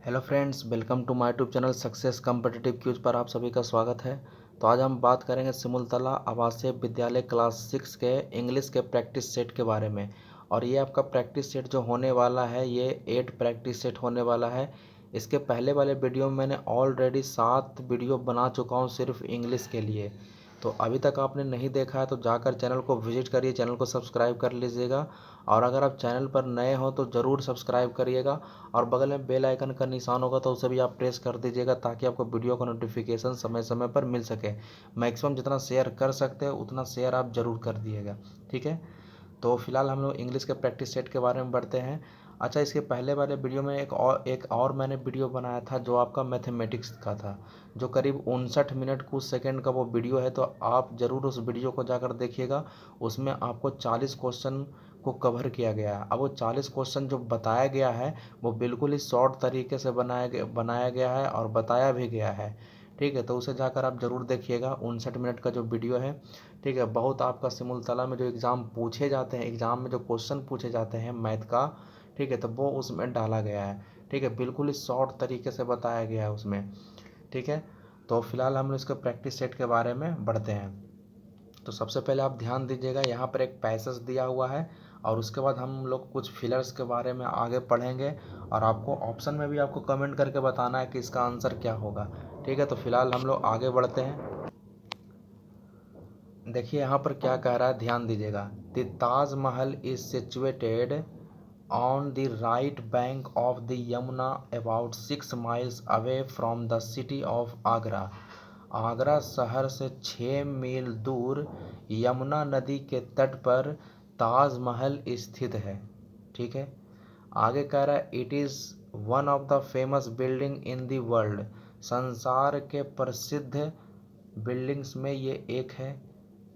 Hello friends, welcome to my YouTube channel success competitive quiz पर आप सभी का स्वागत है। तो आज हम बात करेंगे सिमुलतला आवासीय विद्यालय क्लास 6 के इंग्लिश के प्रैक्टिस सेट के बारे में। और ये आपका प्रैक्टिस सेट जो होने वाला है ये 8 प्रैक्टिस सेट होने वाला है। इसके पहले वाले वीडियो में मैंने ऑलरेडी 7 वीडियो बना चुका हूँ सिर्फ इंग्लिश के लिए। तो अभी तक आपने नहीं देखा है तो जाकर चैनल को विजिट करिए, चैनल को सब्सक्राइब कर लीजिएगा। और अगर आप चैनल पर नए हो तो ज़रूर सब्सक्राइब करिएगा और बगल में बेल आइकन का निशान होगा तो उसे भी आप प्रेस कर दीजिएगा ताकि आपको वीडियो का नोटिफिकेशन समय समय पर मिल सके। मैक्सिमम जितना शेयर कर सकते हैं उतना शेयर आप ज़रूर कर दिएगा, ठीक है। तो फिलहाल हम लोग इंग्लिश के प्रैक्टिस सेट के बारे में बढ़ते हैं। अच्छा, इसके पहले वाले वीडियो में एक और मैंने वीडियो बनाया था जो आपका मैथमेटिक्स का था, जो करीब 59 मिनट कुछ सेकंड का वो वीडियो है। तो आप ज़रूर उस वीडियो को जाकर देखिएगा। उसमें आपको 40 क्वेश्चन को कवर किया गया है। अब वो 40 क्वेश्चन जो बताया गया है वो बिल्कुल ही शॉर्ट तरीके से बनाया गया है और बताया भी गया है, ठीक है। तो उसे जाकर आप ज़रूर देखिएगा, 59 मिनट का जो वीडियो है, ठीक है। बहुत आपका सिमुलतला में जो एग्ज़ाम पूछे जाते हैं, एग्ज़ाम में जो क्वेश्चन पूछे जाते हैं मैथ का, ठीक है, तो वो उसमें डाला गया है, ठीक है। बिल्कुल ही शॉर्ट तरीके से बताया गया है उसमें, ठीक है। तो फिलहाल हम लोग इसके प्रैक्टिस सेट के बारे में बढ़ते हैं। तो सबसे पहले आप ध्यान दीजिएगा, यहाँ पर एक पैसेज दिया हुआ है और उसके बाद हम लोग कुछ फिलर्स के बारे में आगे पढ़ेंगे। और आपको ऑप्शन में भी आपको कमेंट करके बताना है कि इसका आंसर क्या होगा, ठीक है। तो फिलहाल हम लोग आगे बढ़ते हैं। देखिए यहाँ पर क्या कह रहा है, ध्यान दीजिएगा। The Taj Mahal is situated on the right bank of the Yamuna about 6 miles away from the city of Agra. Agra शहर से 6 मील दूर यमुना नदी के तट पर ताजमहल स्थित है, ठीक है। आगे कह रहा है it is one of the famous building in the world. संसार के प्रसिद्ध बिल्डिंग्स में ये एक है।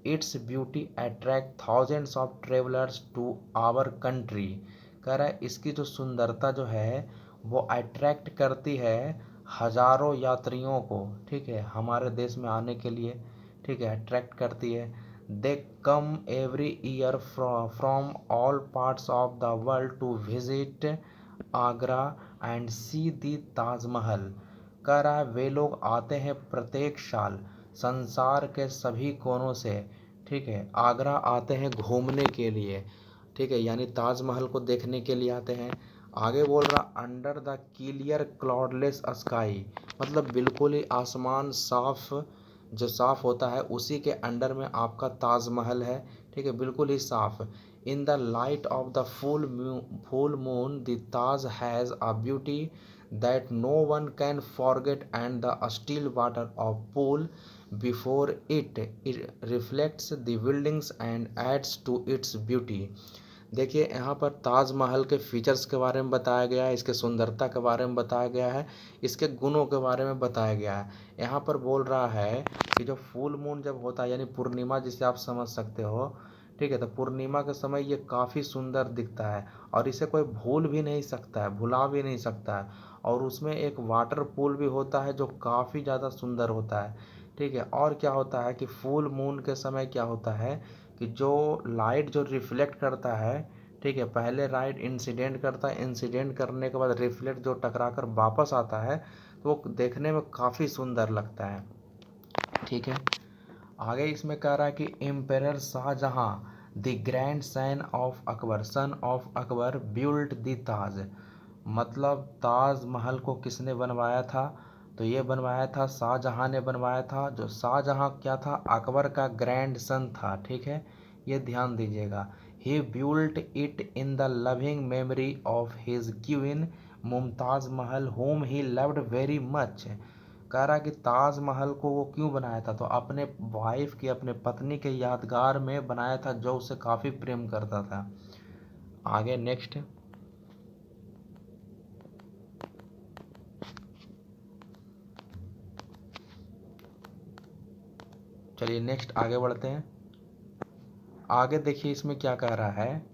Its beauty attract thousands of travellers to our country. कह रहा है इसकी जो सुंदरता जो है वो अट्रैक्ट करती है हजारों यात्रियों को, ठीक है, हमारे देश में आने के लिए, ठीक है, अट्रैक्ट करती है। They come every year from all parts of the world to visit Agra and see the Taj Mahal. कह रहा है वे लोग आते हैं प्रत्येक साल संसार के सभी कोनों से, ठीक है, आगरा आते हैं घूमने के लिए, ठीक है, यानी ताजमहल को देखने के लिए आते हैं। आगे बोल रहा under the clear cloudless sky, मतलब बिल्कुल ही आसमान साफ, जो साफ होता है उसी के अंडर में आपका ताजमहल है, ठीक है, बिल्कुल ही साफ। In the light of the full moon the Taj has a beauty that no one can forget and the still water of pool before it reflects the buildings and adds to its beauty। देखिए यहाँ पर ताजमहल के features के बारे में बताया गया है, इसके सुंदरता के बारे में बताया गया है, इसके गुणों के बारे में बताया गया है। यहाँ पर बोल रहा है कि जो फुल मून जब होता है यानी पूर्णिमा जिसे आप समझ सकते हो, ठीक है, तो पूर्णिमा के समय ये काफ़ी सुंदर दिखता है और इसे कोई भूल भी नहीं सकता है, भुला भी नहीं सकता है। और उसमें एक वाटर पूल भी होता है जो काफ़ी ज़्यादा सुंदर होता है, ठीक है। और क्या होता है कि फुल मून के समय क्या होता है कि जो लाइट जो रिफ्लेक्ट करता है, ठीक है, पहले लाइट इंसिडेंट करता है, इंसिडेंट करने के बाद रिफ्लेक्ट जो टकरा कर वापस आता है तो वो देखने में काफ़ी सुंदर लगता है, ठीक है। आगे इसमें कह रहा है कि emperor Shah Jahan the grand son of Akbar built the Taj. मतलब ताजमहल को किसने बनवाया था, तो ये बनवाया था शाहजहां ने बनवाया था। जो शाहजहां क्या था, अकबर का ग्रैंड सन था, ठीक है, ये ध्यान दीजिएगा। He built it in the loving memory of his queen Mumtaz Mahal whom he loved very much. कह रहा है कि ताजमहल को वो क्यों बनाया था, तो अपने वाइफ की, अपने पत्नी के यादगार में बनाया था जो उसे काफ़ी प्रेम करता था। आगे नेक्स्ट, चलिए नेक्स्ट आगे बढ़ते हैं। आगे देखिए इसमें क्या कह रहा है,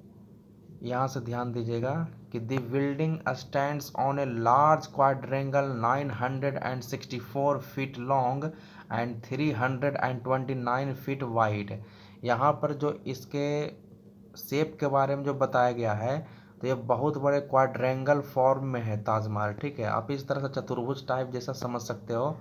यहाँ से ध्यान दीजिएगा कि the building stands on a large quadrangle 964 feet long and 329 feet wide. यहाँ पर जो इसके शेप के बारे में जो बताया गया है तो ये बहुत बड़े क्वाड्रेंगल फॉर्म में है ताजमहल, ठीक है। आप इस तरह से चतुर्भुज टाइप जैसा समझ सकते हो,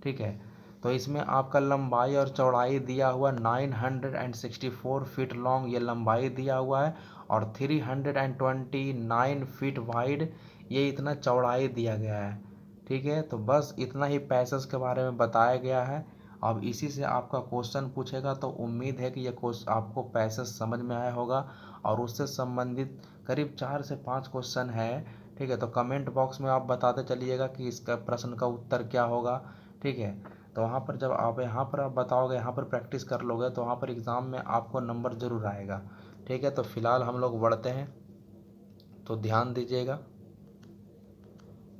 ठीक है। तो इसमें आपका लंबाई और चौड़ाई दिया हुआ 964 फीट लॉन्ग ये लंबाई दिया हुआ है, और 329 फीट वाइड ये इतना चौड़ाई दिया गया है, ठीक है। तो बस इतना ही पैसेज के बारे में बताया गया है। अब इसी से आपका क्वेश्चन पूछेगा, तो उम्मीद है कि ये क्वेश्चन आपको पैसेज समझ में आया होगा, और उससे संबंधित करीब 4 से 5 क्वेश्चन है, ठीक है। तो कमेंट बॉक्स में आप बताते चलिएगा कि इसका प्रश्न का उत्तर क्या होगा, ठीक है। तो वहाँ पर जब आप यहाँ पर आप बताओगे, यहाँ पर प्रैक्टिस कर लोगे, तो वहाँ पर एग्ज़ाम में आपको नंबर ज़रूर आएगा, ठीक है। तो फिलहाल हम लोग बढ़ते हैं, तो ध्यान दीजिएगा।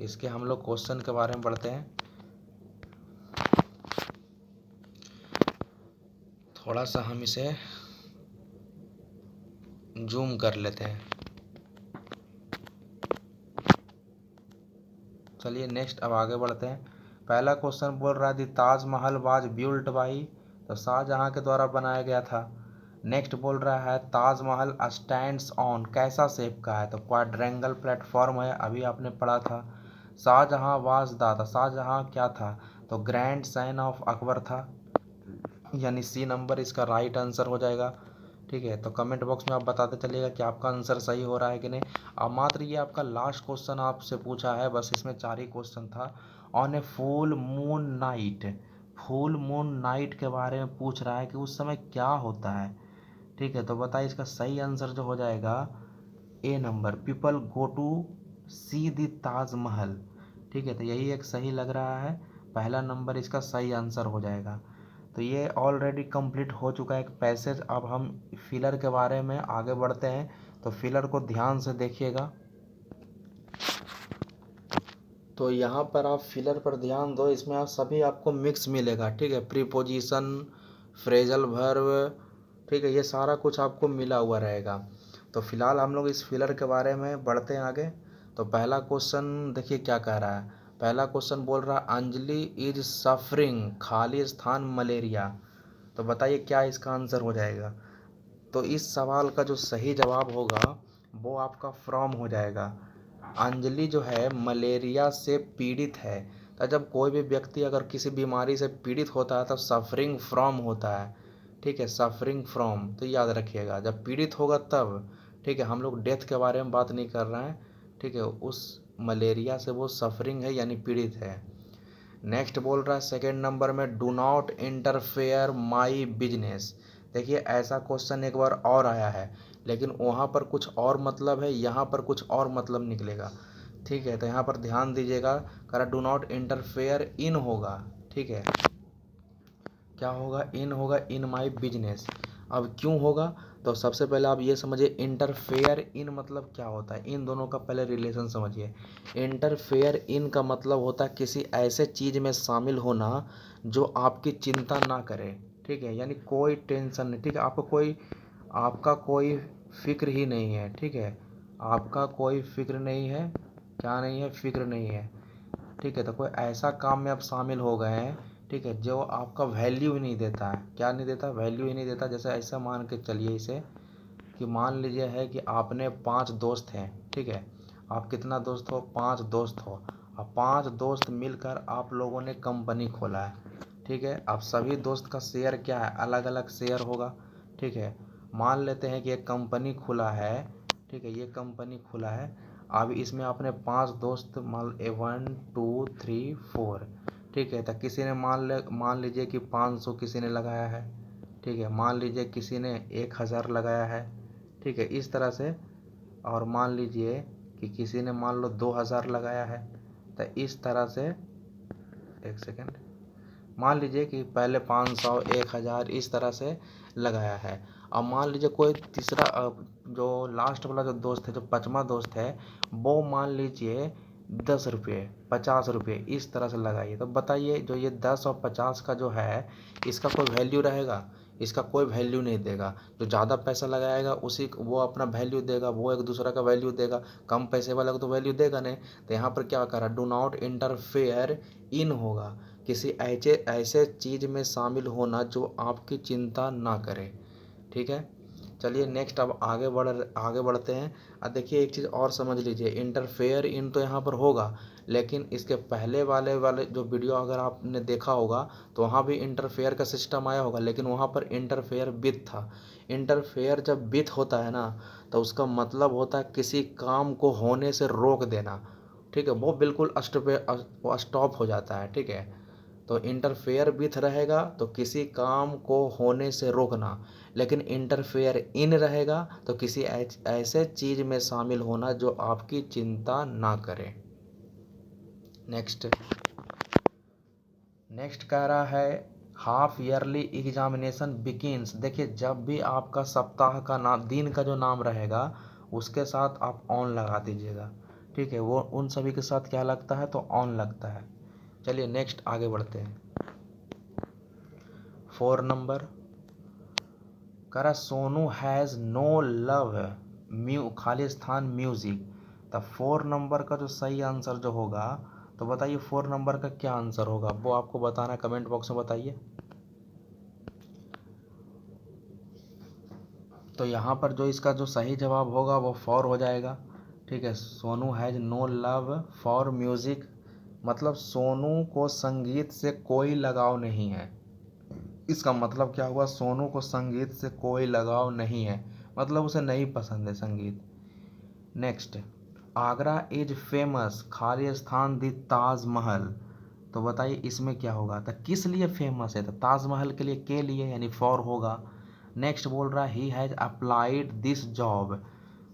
इसके हम लोग क्वेश्चन के बारे में बढ़ते हैं। थोड़ा सा हम इसे जूम कर लेते हैं। चलिए नेक्स्ट अब आगे बढ़ते हैं। पहला क्वेश्चन बोल रहा है दी ताजमहल वाज बिल्ट बाई, तो शाहजहां के द्वारा बनाया गया था। नेक्स्ट बोल रहा है ताजमहल स्टैंड्स ऑन, कैसा शेप का है, तो क्वाड्रेंगल प्लेटफॉर्म है, अभी आपने पढ़ा था। शाहजहां वाज द, शाहजहां क्या था, तो ग्रैंड सन ऑफ अकबर था, यानी सी नंबर इसका राइट आंसर हो जाएगा, ठीक है। तो कमेंट बॉक्स में आप बताते चलिएगा कि आपका आंसर सही हो रहा है कि नहीं। अब मात्र ये आपका लास्ट क्वेश्चन आपसे पूछा है, बस इसमें 4 ही क्वेश्चन था। On a full moon night, full moon night के बारे में पूछ रहा है कि उस समय क्या होता है, ठीक है। तो बताइए इसका सही आंसर जो हो जाएगा A number, people go to see the Taj Mahal, ठीक है। तो यही एक सही लग रहा है, पहला नंबर इसका सही आंसर हो जाएगा। तो ये ऑलरेडी कंप्लीट हो चुका है एक पैसेज। अब हम फिलर के बारे में आगे बढ़ते हैं, तो फिलर को ध्यान से देखिएगा। तो यहाँ पर आप फिलर पर ध्यान दो, इसमें आप सभी आपको मिक्स मिलेगा, ठीक है। प्रीपोजिशन, फ्रेजल वर्ब, ठीक है, ये सारा कुछ आपको मिला हुआ रहेगा। तो फिलहाल हम लोग इस फिलर के बारे में बढ़ते हैं आगे। तो पहला क्वेश्चन देखिए क्या कह रहा है। पहला क्वेश्चन बोल रहा है अंजलि इज सफरिंग, खाली स्थान मलेरिया, तो बताइए क्या इसका आंसर हो जाएगा। तो इस सवाल का जो सही जवाब होगा वो आपका फ्रॉम हो जाएगा। अंजलि जो है मलेरिया से पीड़ित है, तो जब कोई भी व्यक्ति अगर किसी बीमारी से पीड़ित होता है तब सफरिंग फ्रॉम होता है, ठीक है, सफरिंग फ्रॉम, तो याद रखिएगा जब पीड़ित होगा तब, ठीक है। हम लोग डेथ के बारे में बात नहीं कर रहे हैं, ठीक है। उस मलेरिया से वो सफरिंग है यानी पीड़ित है। नेक्स्ट बोल रहा है सेकेंड नंबर में do not interfere my business. देखिए ऐसा क्वेश्चन एक बार और आया है, लेकिन वहाँ पर कुछ और मतलब है, यहाँ पर कुछ और मतलब निकलेगा, ठीक है। तो यहाँ पर ध्यान दीजिएगा, कह रहा डू नॉट इंटरफेयर इन होगा, ठीक है। क्या होगा, इन होगा, इन माई बिजनेस। अब क्यों होगा, तो सबसे पहले आप ये समझिए इंटरफेयर इन मतलब क्या होता है, इन दोनों का पहले रिलेशन समझिए। इंटरफेयर इन का मतलब होता है किसी ऐसे चीज़ में शामिल होना जो आपकी चिंता ना करे, ठीक है, यानी कोई टेंशन नहीं, ठीक है। आपका कोई फिक्र ही नहीं है, ठीक है, आपका कोई फिक्र नहीं है, क्या नहीं है, फिक्र नहीं है, ठीक है। तो कोई ऐसा काम में आप शामिल हो गए हैं, ठीक है, जो आपका वैल्यू ही नहीं देता है, क्या नहीं देता, वैल्यू ही नहीं देता। जैसे ऐसा मान के चलिए इसे कि मान लीजिए है कि आपने 5 दोस्त हैं, ठीक है। आप कितना दोस्त हो, 5 दोस्त हो। अब 5 दोस्त मिलकर आप लोगों ने कंपनी खोला है, ठीक है। अब सभी दोस्त का शेयर क्या है, अलग अलग शेयर होगा, ठीक है। मान लेते हैं कि एक कंपनी खुला है, ठीक है, ये कंपनी खुला है। अब इसमें आपने 5 दोस्त मान 1 2 3 4, ठीक है। तो किसी ने मान लीजिए कि 500 किसी ने लगाया है, ठीक है। मान लीजिए किसी ने 1000 लगाया है, ठीक है, इस तरह से। और मान लीजिए कि किसी ने मान लो 2000 लगाया है, तो इस तरह से, एक सेकेंड, मान लीजिए कि पहले 500 1000 इस तरह से लगाया है। अब मान लीजिए कोई तीसरा जो लास्ट वाला जो दोस्त है, जो 5वां दोस्त है, वो मान लीजिए 10 रुपये 50 रुपये इस तरह से लगाइए। तो बताइए जो ये 10 और 50 का जो है इसका कोई वैल्यू रहेगा, इसका कोई वैल्यू नहीं देगा। जो ज़्यादा पैसा लगाएगा उसी वो अपना वैल्यू देगा, वो एक दूसरा का वैल्यू देगा, कम पैसे वाला को तो वैल्यू देगा नहीं। तो यहाँ पर क्या कर रहा है, डू नॉट इंटरफेयर इन होगा, किसी ऐसे चीज़ में शामिल होना जो आपकी चिंता ना करे, ठीक है। चलिए नेक्स्ट अब आगे बढ़ते हैं। अब देखिए एक चीज़ और समझ लीजिए, इंटरफेयर इन तो यहाँ पर होगा, लेकिन इसके पहले वाले जो वीडियो अगर आपने देखा होगा तो वहाँ भी इंटरफेयर का सिस्टम आया होगा, लेकिन वहाँ पर इंटरफेयर विथ था। इंटरफेयर जब विथ होता है ना, तो उसका मतलब होता है किसी काम को होने से रोक देना। ठीक है, वो बिल्कुल स्टॉप हो जाता है। ठीक है, तो इंटरफेयर विथ रहेगा तो किसी काम को होने से रोकना, लेकिन इंटरफेयर इन रहेगा तो किसी ऐसे चीज़ में शामिल होना जो आपकी चिंता ना करे। नेक्स्ट कह रहा है हाफ ईयरली एग्जामिनेशन बिगिंस। देखिए जब भी आपका सप्ताह का नाम, दिन का जो नाम रहेगा उसके साथ आप ऑन लगा दीजिएगा। ठीक है, वो उन सभी के साथ क्या लगता है, तो ऑन लगता है। चलिए नेक्स्ट आगे बढ़ते हैं। 4 नंबर करा सोनू हैज़ नो लव खालिस्तान म्यूजिक। तो 4 नंबर का जो सही आंसर जो होगा, तो बताइए 4 नंबर का क्या आंसर होगा, वो आपको बताना है, कमेंट बॉक्स में बताइए। तो यहाँ पर जो इसका जो सही जवाब होगा वो 4 हो जाएगा। ठीक है, Sonu has no love for music, मतलब सोनू को संगीत से कोई लगाव नहीं है। इसका मतलब क्या हुआ, सोनू को संगीत से कोई लगाव नहीं है, मतलब उसे नहीं पसंद है संगीत। नेक्स्ट, आगरा इज फेमस खालिस्तान दी ताजमहल। तो बताइए इसमें क्या होगा, तो किस लिए फेमस है, तो ताजमहल के लिए, के लिए यानी फॉर होगा। नेक्स्ट बोल रहा है he has applied this job.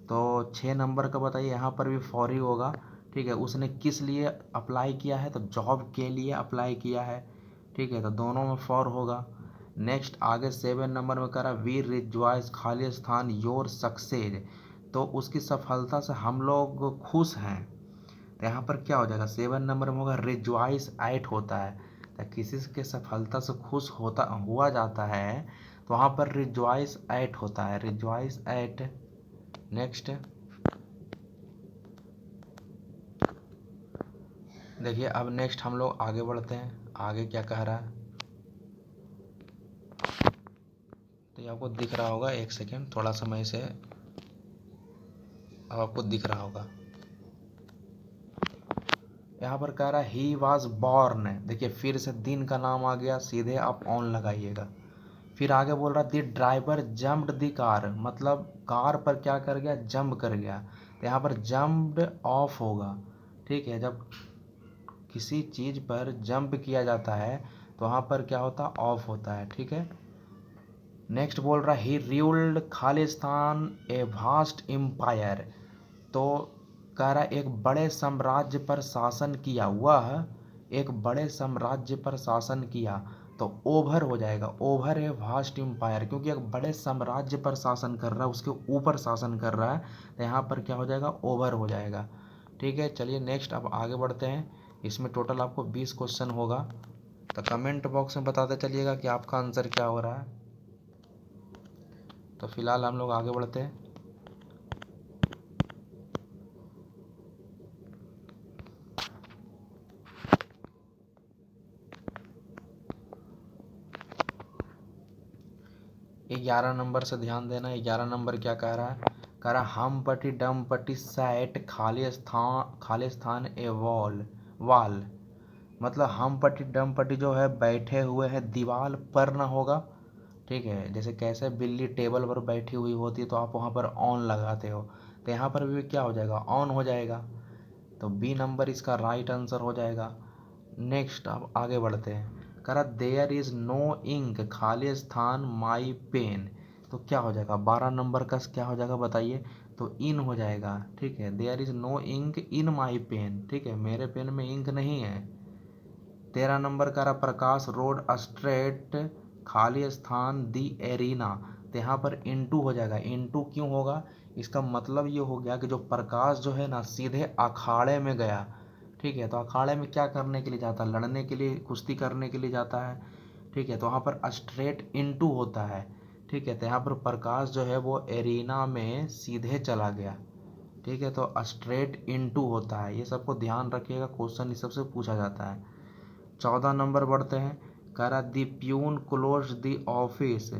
तो 6 नंबर का बताइए, यहाँ पर भी फॉर ही होगा। ठीक है, उसने किस लिए अप्लाई किया है, तो जॉब के लिए अप्लाई किया है। ठीक है, तो दोनों में फॉर होगा। नेक्स्ट आगे 7 नंबर में कह रहा वी रिजॉइस खालिस्तान योर सक्सेस। तो उसकी सफलता से हम लोग खुश हैं। तो यहाँ पर क्या हो जाएगा, 7 नंबर में होगा रिजॉइस एट होता है। तो किसी के सफलता से खुश हुआ जाता है, तो वहाँ पर रिजॉइस एट होता है, रिजॉइस एट। नेक्स्ट देखिए, अब नेक्स्ट हम लोग आगे बढ़ते हैं, आगे क्या कह रहा है। तो ये आपको दिख रहा होगा, एक सेकेंड थोड़ा समय से, अब आपको दिख रहा होगा। यहाँ पर कह रहा है ही वॉज बॉर्न। देखिए फिर से दिन का नाम आ गया, सीधे आप ऑन लगाइएगा। फिर आगे बोल रहा the driver jumped the car, मतलब कार पर क्या कर गया, जंप कर गया। तो यहाँ पर जम्प्ड ऑफ होगा। ठीक है, जब किसी चीज़ पर जंप किया जाता है तो वहाँ पर क्या होता है, ऑफ होता है। ठीक है, नेक्स्ट बोल रहा है ही रूल्ड खालिस्तान ए वास्ट एम्पायर। तो कह रहा है एक बड़े साम्राज्य पर शासन किया, वह एक बड़े साम्राज्य पर शासन किया। तो ओवर हो जाएगा, ओवर है वास्ट एम्पायर, क्योंकि एक बड़े साम्राज्य पर शासन कर रहा है, उसके ऊपर शासन कर रहा है, तो यहाँ पर क्या हो जाएगा, ओवर हो जाएगा। ठीक है, चलिए नेक्स्ट अब आगे बढ़ते हैं। इसमें टोटल आपको 20 क्वेश्चन होगा, तो कमेंट बॉक्स में बताते चलिएगा कि आपका आंसर क्या हो रहा है। तो फिलहाल हम लोग आगे बढ़ते हैं। ये 11 नंबर से ध्यान देना है। 11 नंबर क्या कह रहा है, कह रहा हम पट्टी डम पट्टी सैट खालिस्तान ए वाल, मतलब हम पट्टी डम पट्टी जो है बैठे हुए हैं दीवार पर ना होगा। ठीक है, जैसे कैसे बिल्ली टेबल पर बैठी हुई होती है तो आप वहाँ पर ऑन लगाते हो, तो यहाँ पर भी क्या हो जाएगा, ऑन हो जाएगा। तो बी नंबर इसका राइट आंसर हो जाएगा। नेक्स्ट अब आगे बढ़ते हैं। कह रहा देयर इज़ नो इंक खालिस्तान माई पेन। तो क्या हो जाएगा, 12 नंबर का क्या हो जाएगा बताइए, तो इन हो जाएगा। ठीक है, there is no ink in my pen. ठीक है, मेरे पेन में इंक नहीं है। 13 नंबर का रहा प्रकाश रोड स्ट्रेट खालिस्तान दी एरिना। तो यहाँ पर इंटू हो जाएगा। इंटू क्यों होगा, इसका मतलब ये हो गया कि जो प्रकाश जो है ना सीधे अखाड़े में गया। ठीक है, तो अखाड़े में क्या करने के लिए जाता है, लड़ने के लिए, कुश्ती करने के लिए जाता है। ठीक है, तो वहाँ पर स्ट्रेट इंटू होता है। ठीक है, तो यहाँ पर प्रकाश जो है वो एरिना में सीधे चला गया। ठीक है, तो स्ट्रेट इंटू होता है, ये सबको ध्यान रखिएगा, क्वेश्चन इस सबसे पूछा जाता है। 14 नंबर बढ़ते हैं। कह रहा दी प्यून क्लोज द ऑफिस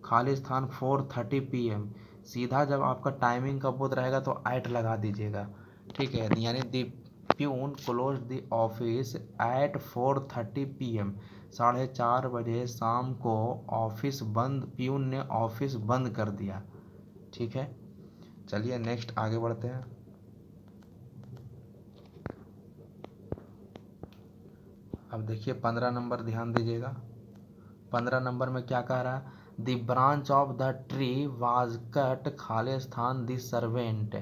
खाली स्थान 4:30 PM। सीधा जब आपका टाइमिंग का बोध रहेगा तो ऐट लगा दीजिएगा, ठीक है। यानी the peon close the office at 4:30 PM। 4:30 बजे शाम को ऑफिस बंद, प्यून ने ऑफिस बंद कर दिया, ठीक है। चलिए नेक्स्ट आगे बढ़ते हैं। अब देखिए 15 नंबर, ध्यान दीजिएगा। 15 नंबर में क्या कह रहा है, the branch of the tree was cut, खाली स्थान द सर्वेंट।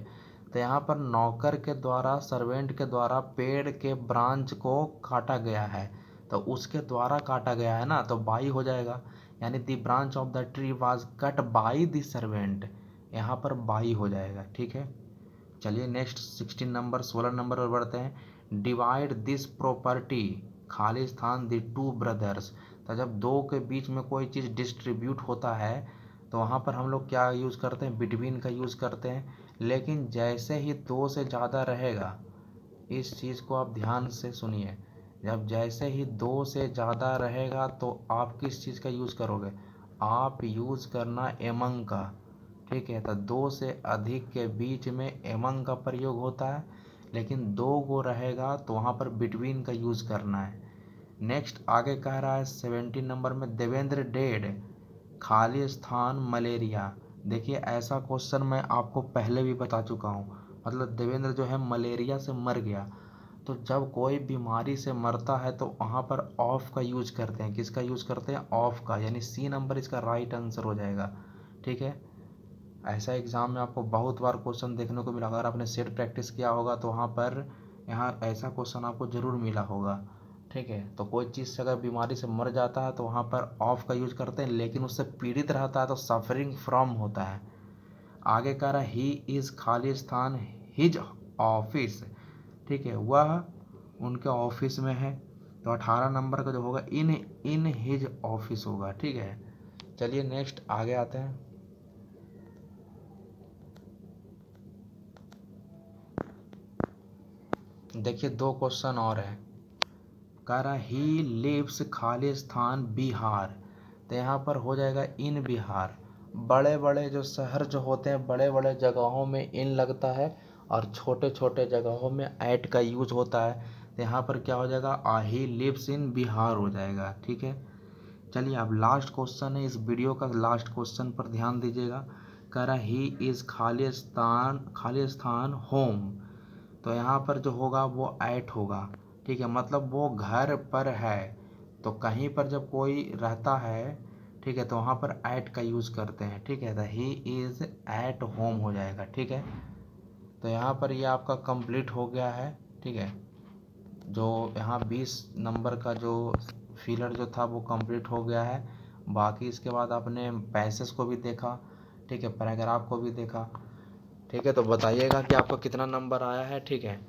तो यहाँ पर नौकर के द्वारा, सर्वेंट के द्वारा पेड़ के ब्रांच को काटा गया है, तो उसके द्वारा काटा गया है ना, तो बाई हो जाएगा। यानी the branch of the tree was cut by the servant, यहाँ पर बाई हो जाएगा, ठीक है। चलिए नेक्स्ट 16 नंबर, 16 नंबर पर बढ़ते हैं। डिवाइड दिस प्रॉपर्टी, खाली स्थान द टू ब्रदर्स। तो जब दो के बीच में कोई चीज़ डिस्ट्रीब्यूट होता है तो वहाँ पर हम लोग क्या यूज़ करते हैं, बिटवीन का यूज़ करते हैं। लेकिन जैसे ही दो से ज़्यादा रहेगा, इस चीज़ को आप ध्यान से सुनिए, जब जैसे ही दो से ज़्यादा रहेगा तो आप किस चीज़ का यूज़ करोगे, आप यूज़ करना एमंग का, ठीक है। तो दो से अधिक के बीच में एमंग का प्रयोग होता है, लेकिन दो गो रहेगा तो वहाँ पर बिटवीन का यूज़ करना है। नेक्स्ट आगे कह रहा है 17 नंबर में, देवेंद्र डेड, खाली स्थान मलेरिया। देखिए ऐसा क्वेश्चन मैं आपको पहले भी बता चुका हूँ, मतलब देवेंद्र जो है मलेरिया से मर गया। तो जब कोई बीमारी से मरता है तो वहाँ पर ऑफ का यूज करते हैं, किसका यूज करते हैं, ऑफ का, यानी सी नंबर इसका राइट आंसर हो जाएगा, ठीक है। ऐसा एग्जाम में आपको बहुत बार क्वेश्चन देखने को मिला, अगर आपने सेट प्रैक्टिस किया होगा तो वहाँ पर यहाँ ऐसा क्वेश्चन आपको ज़रूर मिला होगा, ठीक है। तो कोई चीज़ से अगर बीमारी से मर जाता है तो वहाँ पर ऑफ का यूज करते हैं, लेकिन उससे पीड़ित रहता है तो सफरिंग फ्रॉम होता है। आगे कह रहा है ही इज़, खाली स्थान हिज ऑफिस, ठीक है, वह उनके ऑफिस में है। तो 18 नंबर का जो होगा इन हिज ऑफिस होगा, ठीक है। चलिए नेक्स्ट आगे आते हैं। देखिए दो क्वेश्चन और है। कह रहा ही लिव्स, खाली स्थान बिहार। तो यहाँ पर हो जाएगा इन बिहार। बड़े बड़े जो शहर जो होते हैं, बड़े बड़े जगहों में इन लगता है और छोटे छोटे जगहों में ऐट का यूज होता है। तो यहाँ पर क्या हो जाएगा, ही लिव्स इन बिहार हो जाएगा, ठीक है। चलिए अब लास्ट क्वेश्चन है, इस वीडियो का लास्ट क्वेश्चन पर ध्यान दीजिएगा। कह रहा ही इज़, खाली स्थान होम। तो यहाँ पर जो होगा वो ऐट होगा, ठीक है, मतलब वो घर पर है। तो कहीं पर जब कोई रहता है, ठीक है, तो वहाँ पर ऐट का यूज़ करते हैं, ठीक है। तो ही इज़ ऐट होम हो जाएगा, ठीक है। तो यहाँ पर ये आपका कंप्लीट हो गया है, ठीक है। जो यहाँ 20 नंबर का जो फिलर जो था वो कंप्लीट हो गया है। बाकी इसके बाद आपने पैसेज को भी देखा, ठीक है, पैराग्राफ को भी देखा, ठीक है। तो बताइएगा कि आपका कितना नंबर आया है, ठीक है।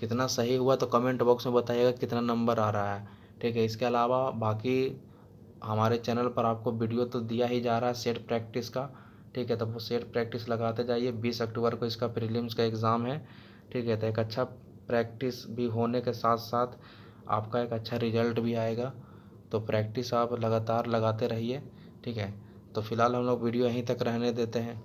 कितना सही हुआ तो कमेंट बॉक्स में बताइएगा कितना नंबर आ रहा है, ठीक है। इसके अलावा बाकी हमारे चैनल पर आपको वीडियो तो दिया ही जा रहा है सेट प्रैक्टिस का, ठीक है। तो वो सेट प्रैक्टिस लगाते जाइए। 20 अक्टूबर को इसका प्रीलिम्स का एग्ज़ाम है, ठीक है। तो एक अच्छा प्रैक्टिस भी होने के साथ साथ आपका एक अच्छा रिजल्ट भी आएगा। तो प्रैक्टिस आप लगातार लगाते रहिए, ठीक है। तो फिलहाल हम लोग वीडियो यहीं तक रहने देते हैं।